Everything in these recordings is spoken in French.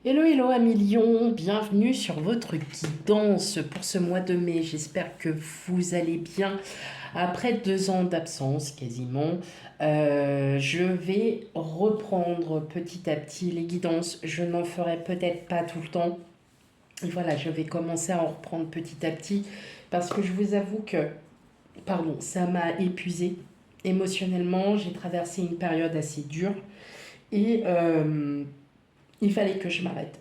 Hello, hello amis Lion, bienvenue sur votre guidance pour ce mois de mai. J'espère que vous allez bien. Après 2 ans d'absence quasiment, je vais reprendre petit à petit les guidances. Je n'en ferai peut-être pas tout le temps. Et voilà, je vais commencer à en reprendre petit à petit parce que je vous avoue que, pardon, ça m'a épuisé émotionnellement. J'ai traversé une période assez dure et il fallait que je m'arrête.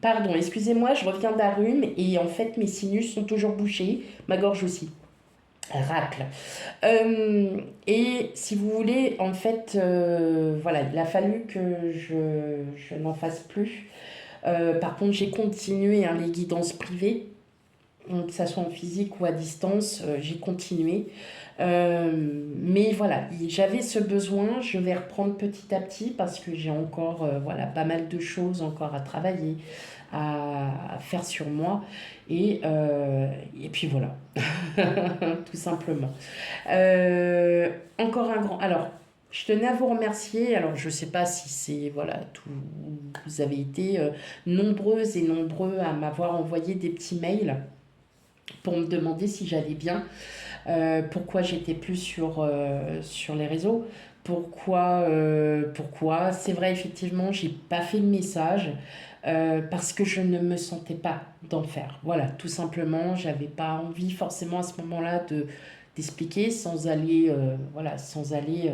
Pardon, excusez-moi, je reviens d'un rhume et en fait mes sinus sont toujours bouchés, ma gorge aussi. Racle. Et si vous voulez, en fait, voilà, il a fallu que je n'en fasse plus. Par contre, j'ai continué hein, les guidances privées, donc que ça soit en physique ou à distance, j'ai continué. Mais voilà, j'avais ce besoin, je vais reprendre petit à petit parce que j'ai encore voilà, pas mal de choses encore à travailler, à faire sur moi. Et puis voilà, tout simplement. Euh, Encore un grand... Alors, je tenais à vous remercier. Alors, je ne sais pas si c'est... Voilà, tout, vous avez été nombreuses et nombreux à m'avoir envoyé des petits mails pour me demander si j'allais bien, pourquoi j'étais plus sur les réseaux, pourquoi. C'est vrai, effectivement, j'ai pas fait le message parce que je ne me sentais pas d'en faire. Voilà, tout simplement, j'avais pas envie forcément à ce moment-là d'expliquer sans aller voilà sans aller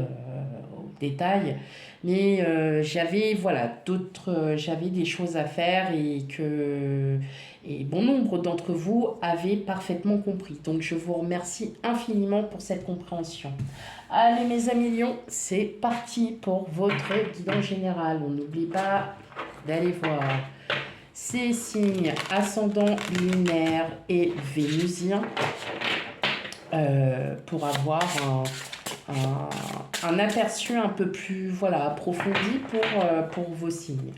au détail, mais j'avais voilà d'autres j'avais des choses à faire et bon nombre d'entre vous avaient parfaitement compris. Donc je vous remercie infiniment pour cette compréhension. Allez mes amis lions, c'est parti pour votre guidance générale. On n'oublie pas d'aller voir ces signes ascendant lunaire et vénusien pour avoir un aperçu un peu plus voilà, approfondi pour vos signes.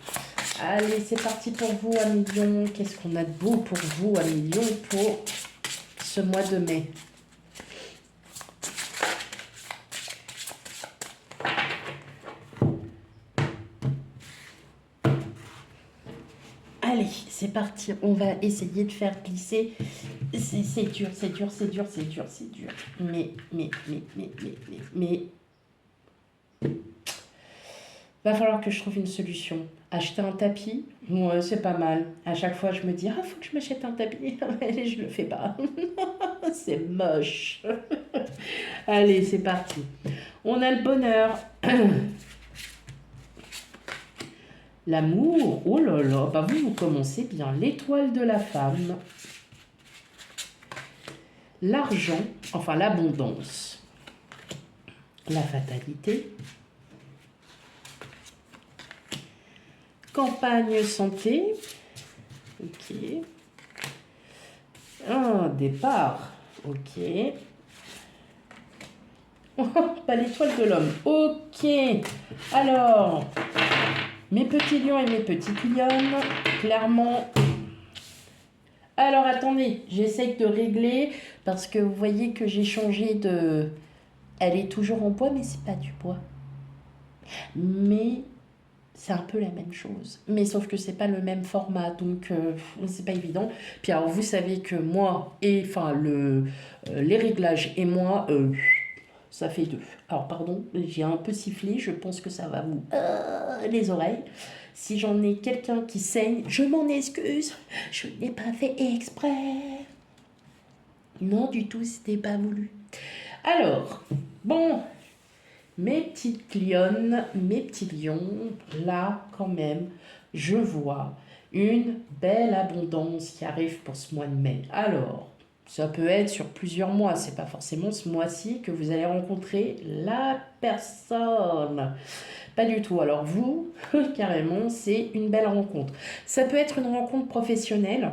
Allez, c'est parti pour vous, amis lions. Qu'est-ce qu'on a de beau pour vous, amis lions, pour ce mois de mai? Allez, c'est parti. On va essayer de faire glisser. C'est dur, c'est dur, c'est dur, c'est dur, c'est dur. Mais, va falloir que je trouve une solution. Acheter un tapis, ouais, c'est pas mal. À chaque fois, je me dis, ah, faut que je m'achète un tapis. Et je le fais pas. C'est moche. Allez, c'est parti. On a le bonheur. L'amour, oh là là, bah vous, vous commencez bien. L'étoile de la femme, l'argent, enfin l'abondance, la fatalité, campagne santé, ok, un départ, ok, pas l'étoile de l'homme, ok. Alors, mes petits lions et mes petites lionnes, clairement. Alors attendez, j'essaye de régler parce que vous voyez que j'ai changé de... Elle est toujours en bois, mais c'est pas du bois. Mais c'est un peu la même chose. Mais sauf que c'est pas le même format, donc c'est pas évident. Puis alors vous savez que moi et enfin les réglages et moi, ça fait deux. Alors pardon, j'ai un peu sifflé, je pense que ça va vous les oreilles. Si j'en ai quelqu'un qui saigne, je m'en excuse. Je n'ai pas fait exprès. Non du tout, c'était pas voulu. Alors, bon, mes petites lionnes, mes petits lions, là quand même, je vois une belle abondance qui arrive pour ce mois de mai. Alors, ça peut être sur plusieurs mois, c'est pas forcément ce mois-ci que vous allez rencontrer la personne. Pas du tout. Alors vous, carrément, c'est une belle rencontre. Ça peut être une rencontre professionnelle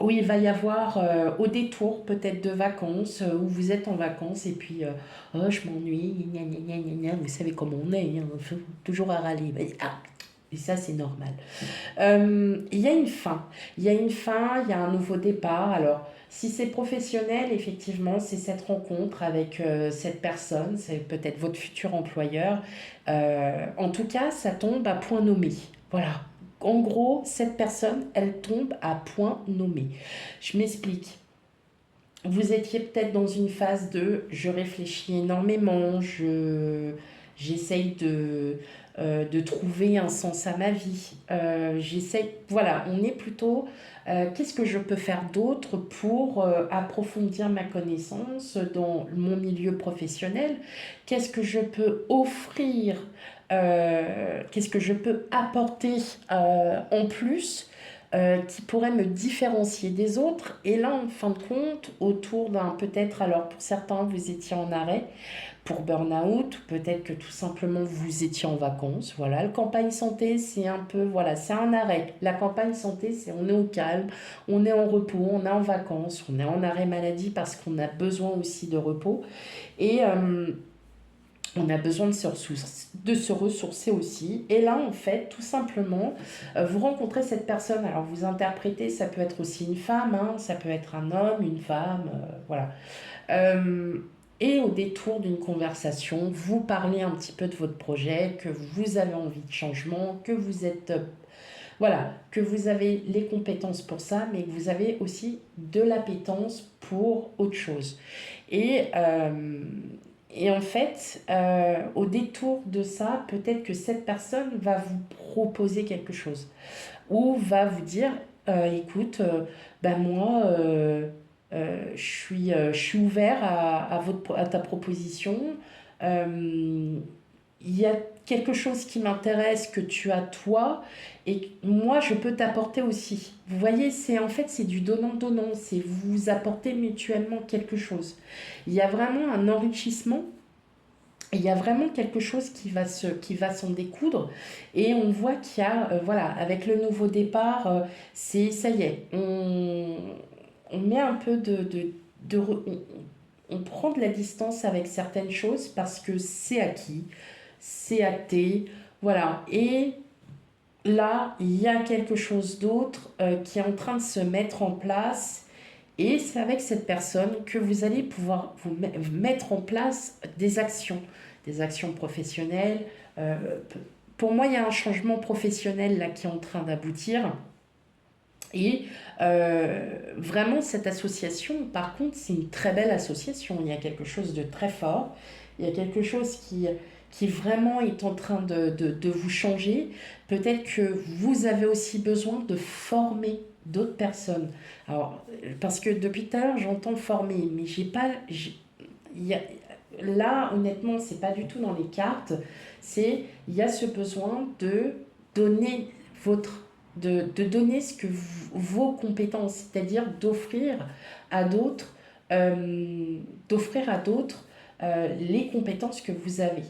où il va y avoir au détour peut-être de vacances, où vous êtes en vacances et puis oh je m'ennuie, gna, gna, gna, gna, gna. Vous savez comment on est, hein, toujours à râler. Ah, et ça c'est normal. Il y a une fin, il y a une fin, il y a un nouveau départ. Alors si c'est professionnel, effectivement, c'est cette rencontre avec cette personne, c'est peut-être votre futur employeur. En tout cas, ça tombe à point nommé. Voilà. En gros, cette personne, elle tombe à point nommé. Je m'explique. Vous étiez peut-être dans une phase de je réfléchis énormément, j'essaye de trouver un sens à ma vie. J'essaye, voilà, on est plutôt qu'est-ce que je peux faire d'autre pour approfondir ma connaissance dans mon milieu professionnel? Qu'est-ce que je peux offrir? Qu'est-ce que je peux apporter en plus qui pourrait me différencier des autres. Et là, en fin de compte, autour d'un peut-être, alors pour certains, vous étiez en arrêt pour burn-out, peut-être que tout simplement vous étiez en vacances. Voilà, le campagne santé, c'est un peu, voilà, c'est un arrêt. La campagne santé, c'est on est au calme, on est en repos, on est en vacances, on est en arrêt maladie parce qu'on a besoin aussi de repos. Et on a besoin de se ressourcer aussi. Et là, en fait, tout simplement, vous rencontrez cette personne. Alors, vous interprétez, ça peut être aussi une femme, hein, ça peut être un homme, une femme, voilà. Euh, et au détour d'une conversation, vous parlez un petit peu de votre projet, que vous avez envie de changement, que vous êtes, voilà, que vous avez les compétences pour ça, mais que vous avez aussi de l'appétence pour autre chose. Et, euh, et en fait, au détour de ça, peut-être que cette personne va vous proposer quelque chose ou va vous dire, écoute, ben moi, je suis ouvert à ta proposition. Euh, il y a quelque chose qui m'intéresse que tu as toi et moi je peux t'apporter aussi. Vous voyez, c'est en fait c'est du donnant-donnant, c'est vous vous apportez mutuellement quelque chose. Il y a vraiment un enrichissement, il y a vraiment quelque chose qui va s'en découdre et on voit qu'il y a voilà, avec le nouveau départ, c'est ça y est, on met un peu on prend de la distance avec certaines choses parce que c'est acquis, c'est acté, voilà. Et là, il y a quelque chose d'autre qui est en train de se mettre en place. Et c'est avec cette personne que vous allez pouvoir mettre en place des actions professionnelles. Euh, pour moi, il y a un changement professionnel là qui est en train d'aboutir. Et vraiment, cette association, par contre, c'est une très belle association. Il y a quelque chose de très fort. Il y a quelque chose qui vraiment est en train de vous changer. Peut-être que vous avez aussi besoin de former d'autres personnes. Alors, parce que depuis tout à l'heure, j'entends former, mais j'ai pas. Il y a- là, honnêtement, c'est pas du tout dans les cartes. Il y a ce besoin de donner votre de donner ce que vos compétences, c'est-à-dire à d'autres, d'offrir à d'autres les compétences que vous avez.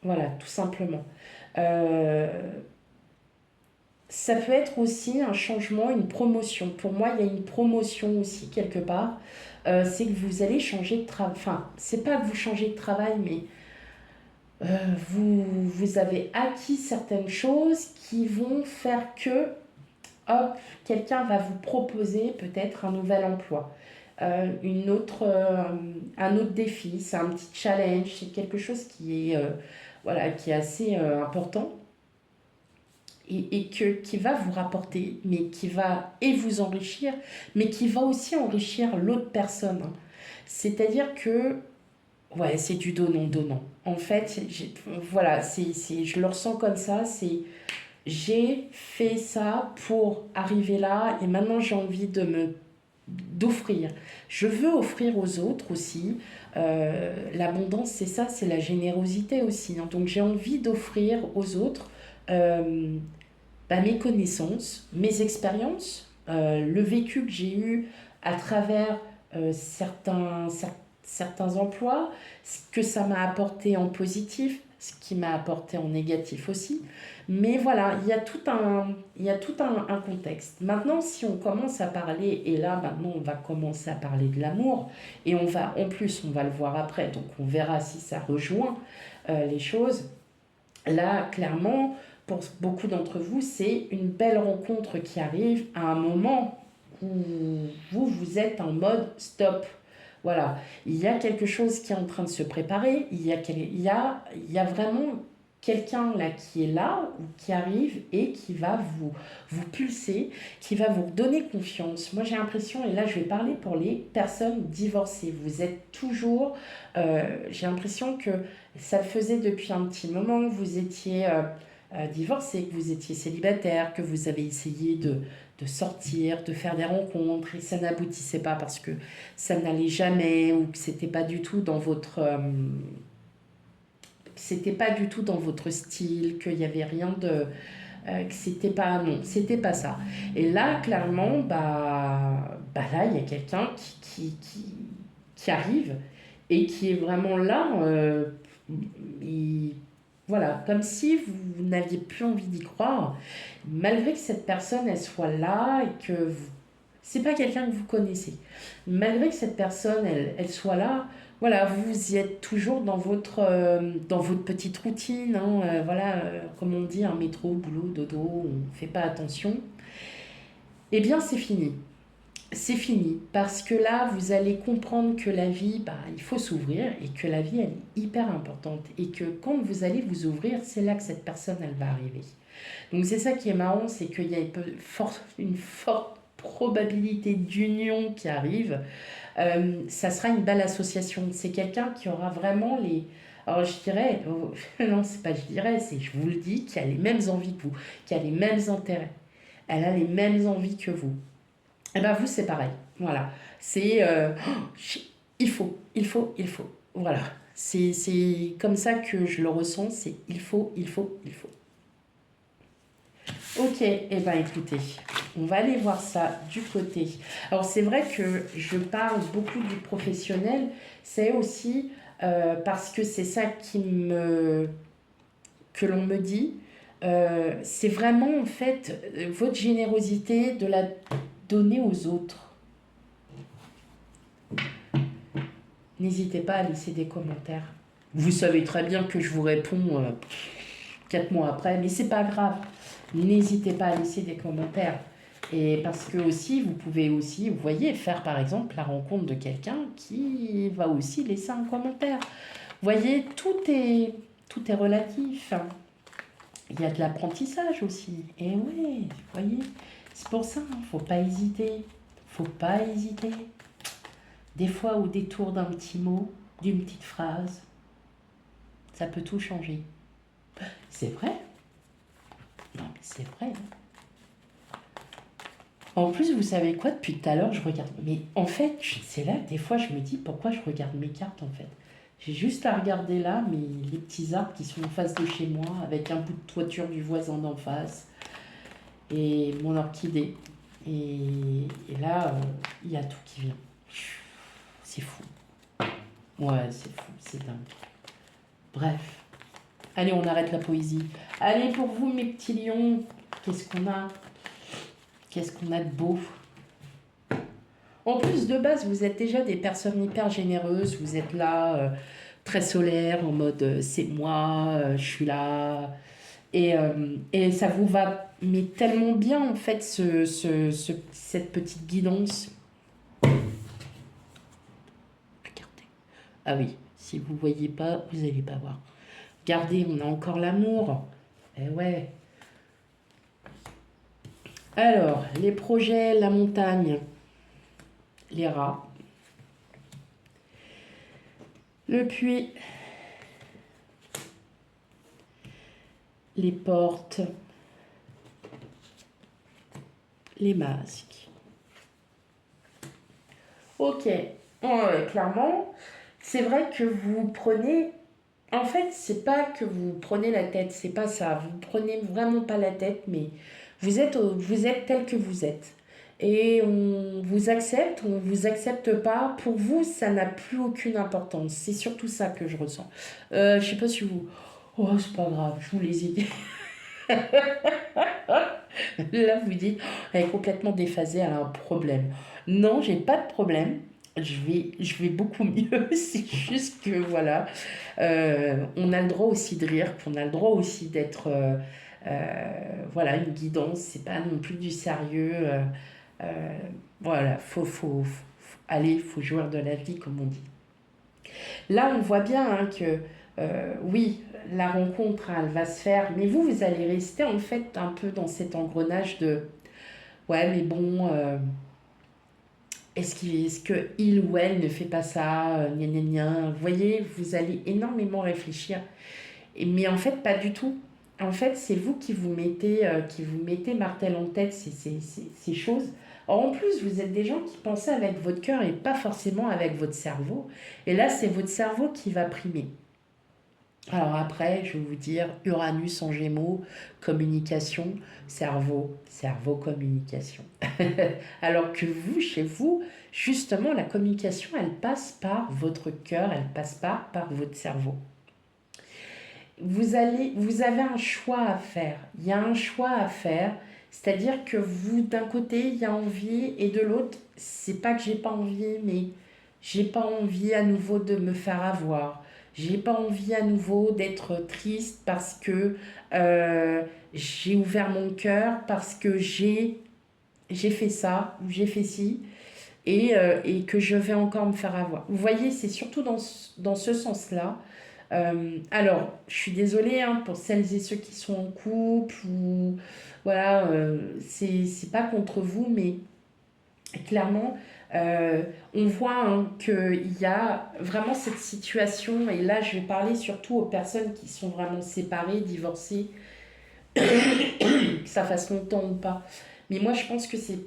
Voilà, tout simplement. Euh, Ça peut être aussi un changement, une promotion. Pour moi, il y a une promotion aussi quelque part. C'est que vous allez changer de travail. Enfin, c'est pas que vous changez de travail, mais vous avez acquis certaines choses qui vont faire que hop, quelqu'un va vous proposer peut-être un nouvel emploi, un autre défi, c'est un petit challenge, c'est quelque chose voilà, qui est assez important qui va vous rapporter, mais qui va et vous enrichir, mais qui va aussi enrichir l'autre personne, hein. C'est-à-dire que, ouais, c'est du donnant-donnant. En fait, voilà, je le ressens comme ça, c'est j'ai fait ça pour arriver là et maintenant j'ai envie d'offrir. Je veux offrir aux autres aussi. L'abondance, c'est ça, c'est la générosité aussi, hein. Donc j'ai envie d'offrir aux autres euh, mes connaissances, mes expériences, le vécu que j'ai eu à travers certains emplois, ce que ça m'a apporté en positif, ce qui m'a apporté en négatif aussi. Mais voilà, il y a tout un contexte. Maintenant, si on commence à parler, et là maintenant on va commencer à parler de l'amour, et en plus on va le voir après, donc on verra si ça rejoint les choses. Là, clairement, pour beaucoup d'entre vous, c'est une belle rencontre qui arrive à un moment où vous êtes en mode stop. Voilà, il y a quelque chose qui est en train de se préparer, il y a vraiment quelqu'un là qui est là ou qui arrive et qui va vous pulser, qui va vous redonner confiance. Moi j'ai l'impression, et là je vais parler pour les personnes divorcées, vous êtes toujours, j'ai l'impression que ça le faisait depuis un petit moment, que vous étiez divorcé, que vous étiez célibataire, que vous avez essayé de sortir, de faire des rencontres et ça n'aboutissait pas parce que ça n'allait jamais ou que c'était pas du tout dans votre c'était pas du tout dans votre style, qu'il y avait rien de que c'était pas non, c'était pas ça. Et là clairement là il y a quelqu'un qui arrive et qui est vraiment là il- voilà, comme si vous n'aviez plus envie d'y croire, malgré que cette personne elle soit là et que c'est pas quelqu'un que vous connaissez. Malgré que cette personne, elle soit là, voilà, vous y êtes toujours dans votre petite routine, hein, voilà, comme on dit, un métro, boulot, dodo, on ne fait pas attention. Eh bien, c'est fini. C'est fini. Parce que là, vous allez comprendre que la vie, il faut s'ouvrir et que la vie, elle est hyper importante. Et que quand vous allez vous ouvrir, c'est là que cette personne, elle va arriver. Donc c'est ça qui est marrant, c'est qu'il y a une forte probabilité d'union qui arrive. Ça sera une belle association. C'est quelqu'un qui aura vraiment les... Alors je dirais, non c'est pas je dirais, c'est je vous le dis, qui a les mêmes envies que vous, qui a les mêmes intérêts. Elle a les mêmes envies que vous. Et ben vous c'est pareil. Voilà. C'est... il faut. Voilà. C'est comme ça que je le ressens, c'est il faut. Ok, eh ben écoutez, on va aller voir ça du côté. Alors c'est vrai que je parle beaucoup du professionnel, c'est aussi parce que c'est ça que l'on me dit. C'est vraiment en fait votre générosité de la donner aux autres. N'hésitez pas à laisser des commentaires. Vous savez très bien que je vous réponds 4 mois après, mais c'est pas grave. N'hésitez pas à laisser des commentaires. Et parce que aussi, vous pouvez aussi, vous voyez, faire par exemple la rencontre de quelqu'un qui va aussi laisser un commentaire. Vous voyez, tout est relatif. Il y a de l'apprentissage aussi. Et oui, vous voyez, c'est pour ça, il ne faut pas hésiter. Faut pas hésiter. Des fois, au détour d'un petit mot, d'une petite phrase, ça peut tout changer. C'est vrai. Non, mais c'est vrai. En plus, vous savez quoi, depuis tout à l'heure, je regarde. Mais en fait, c'est là, des fois, je me dis pourquoi je regarde mes cartes en fait. J'ai juste à regarder là, mais les petits arbres qui sont en face de chez moi, avec un bout de toiture du voisin d'en face, et mon orchidée. Et là, il y a tout qui vient. C'est fou. Ouais, c'est fou, c'est dingue. Bref. Allez, on arrête la poésie. Allez, pour vous, mes petits lions, qu'est-ce qu'on a? Qu'est-ce qu'on a de beau? En plus, de base, vous êtes déjà des personnes hyper généreuses. Vous êtes là, très solaire, en mode c'est moi, je suis là. Et ça vous va mais tellement bien, en fait, cette petite guidance. Regardez. Ah oui, si vous ne voyez pas, vous n'allez pas voir. Regardez, on a encore l'amour. Eh ouais. Alors, les projets, la montagne, les rats, le puits, les portes, les masques. Ok, ouais, clairement, c'est vrai que vous prenez... En fait, c'est pas que vous prenez la tête, c'est pas ça. Vous prenez vraiment pas la tête, mais vous êtes tel que vous êtes. Et on vous accepte pas. Pour vous, ça n'a plus aucune importance. C'est surtout ça que je ressens. Je sais pas si vous... Oh, c'est pas grave, je vous les ai dit. Là, vous dites, oh, elle est complètement déphasée, elle a un problème. Non, j'ai pas de problème. Je vais beaucoup mieux. C'est juste que, voilà, on a le droit aussi de rire, qu'on a le droit aussi d'être, voilà, une guidance. C'est pas non plus du sérieux. Euh, voilà, allez, faut jouir de la vie, comme on dit. Là, on voit bien hein, que Oui, la rencontre, hein, elle va se faire, mais vous allez rester en fait un peu dans cet engrenage de ouais, mais bon, est-ce que il ou elle ne fait pas ça, gna gna gna. Vous voyez, vous allez énormément réfléchir. Mais en fait, pas du tout. En fait, c'est vous qui vous mettez martel en tête ces choses. Or, en plus, vous êtes des gens qui pensent avec votre cœur et pas forcément avec votre cerveau. Et là, c'est votre cerveau qui va primer. Alors après, je vais vous dire, Uranus en Gémeaux, communication, cerveau, cerveau, communication. Alors que vous, chez vous, justement, la communication, elle passe par votre cœur, elle passe pas par votre cerveau. Vous avez un choix à faire. Il y a un choix à faire, c'est-à-dire que vous, d'un côté, il y a envie, et de l'autre, c'est pas que j'ai pas envie, mais j'ai pas envie à nouveau de me faire avoir. J'ai pas envie à nouveau d'être triste parce que euh, j'ai ouvert mon cœur, parce que j'ai fait ça, ou j'ai fait ci, et que je vais encore me faire avoir. Vous voyez, c'est surtout dans ce sens-là. Alors, je suis désolée hein, pour celles et ceux qui sont en couple ou voilà, c'est pas contre vous, mais clairement, on voit hein, qu'il y a vraiment cette situation, et là je vais parler surtout aux personnes qui sont vraiment séparées, divorcées, que ça fasse longtemps ou pas. Mais moi je pense que c'est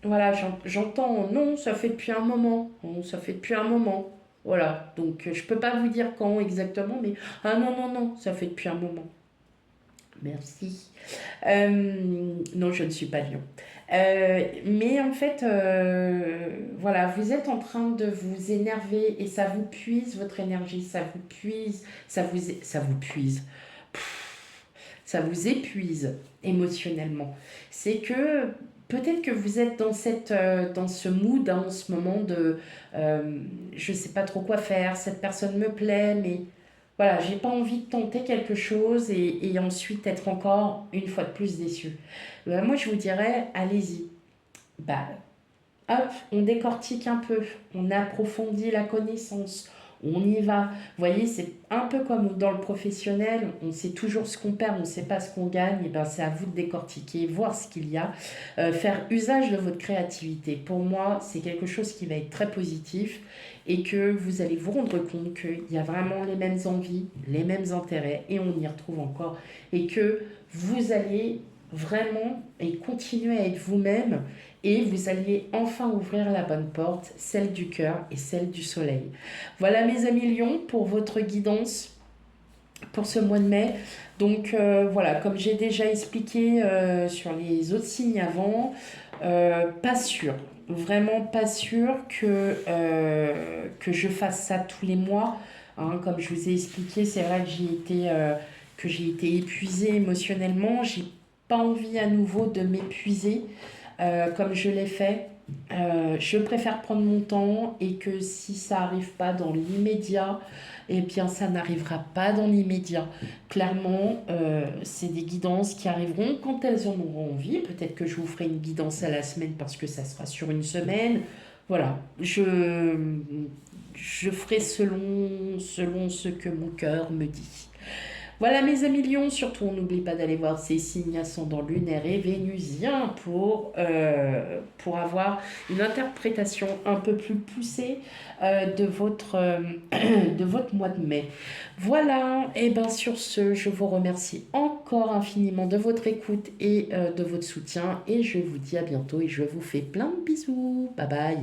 voilà, j'entends non, ça fait depuis un moment. Non, ça fait depuis un moment. Voilà, donc je peux pas vous dire quand exactement, mais ah non, non, non, ça fait depuis un moment. Merci. Non, je ne suis pas lion. Mais en fait, voilà, vous êtes en train de vous énerver et ça vous puise votre énergie, ça vous puise, ça vous puise, ça vous épuise émotionnellement. C'est que peut-être que vous êtes dans dans ce mood hein, en ce moment de je sais pas trop quoi faire, cette personne me plaît, mais voilà, j'ai pas envie de tenter quelque chose et ensuite être encore une fois de plus déçu. Moi, je vous dirais, allez-y. Bah, hop, on décortique un peu, on approfondit la connaissance, on y va. Vous voyez, c'est un peu comme dans le professionnel, on sait toujours ce qu'on perd, on ne sait pas ce qu'on gagne, et ben c'est à vous de décortiquer, voir ce qu'il y a, faire usage de votre créativité. Pour moi, c'est quelque chose qui va être très positif et que vous allez vous rendre compte qu'il y a vraiment les mêmes envies, les mêmes intérêts, et on y retrouve encore, et que vous allez vraiment et continuer à être vous-même et vous alliez enfin ouvrir la bonne porte, celle du cœur et celle du soleil. Voilà mes amis Lions pour votre guidance pour ce mois de mai. Donc voilà, comme j'ai déjà expliqué sur les autres signes avant, pas sûr, vraiment pas sûr que je fasse ça tous les mois. Hein, comme je vous ai expliqué, c'est vrai que j'ai été épuisée émotionnellement. J'ai pas envie à nouveau de m'épuiser comme je l'ai fait. Je préfère prendre mon temps et que si ça n'arrive pas dans l'immédiat, eh bien ça n'arrivera pas dans l'immédiat. Clairement, c'est des guidances qui arriveront quand elles en auront envie. Peut-être que je vous ferai une guidance à la semaine parce que ça sera sur une semaine. Voilà, je ferai selon ce que mon cœur me dit. Voilà mes amis lions, surtout on n'oublie pas d'aller voir ces signes ascendants lunaires et vénusiens pour avoir une interprétation un peu plus poussée de votre mois de mai. Voilà, et bien sur ce, je vous remercie encore infiniment de votre écoute et de votre soutien et je vous dis à bientôt et je vous fais plein de bisous. Bye bye.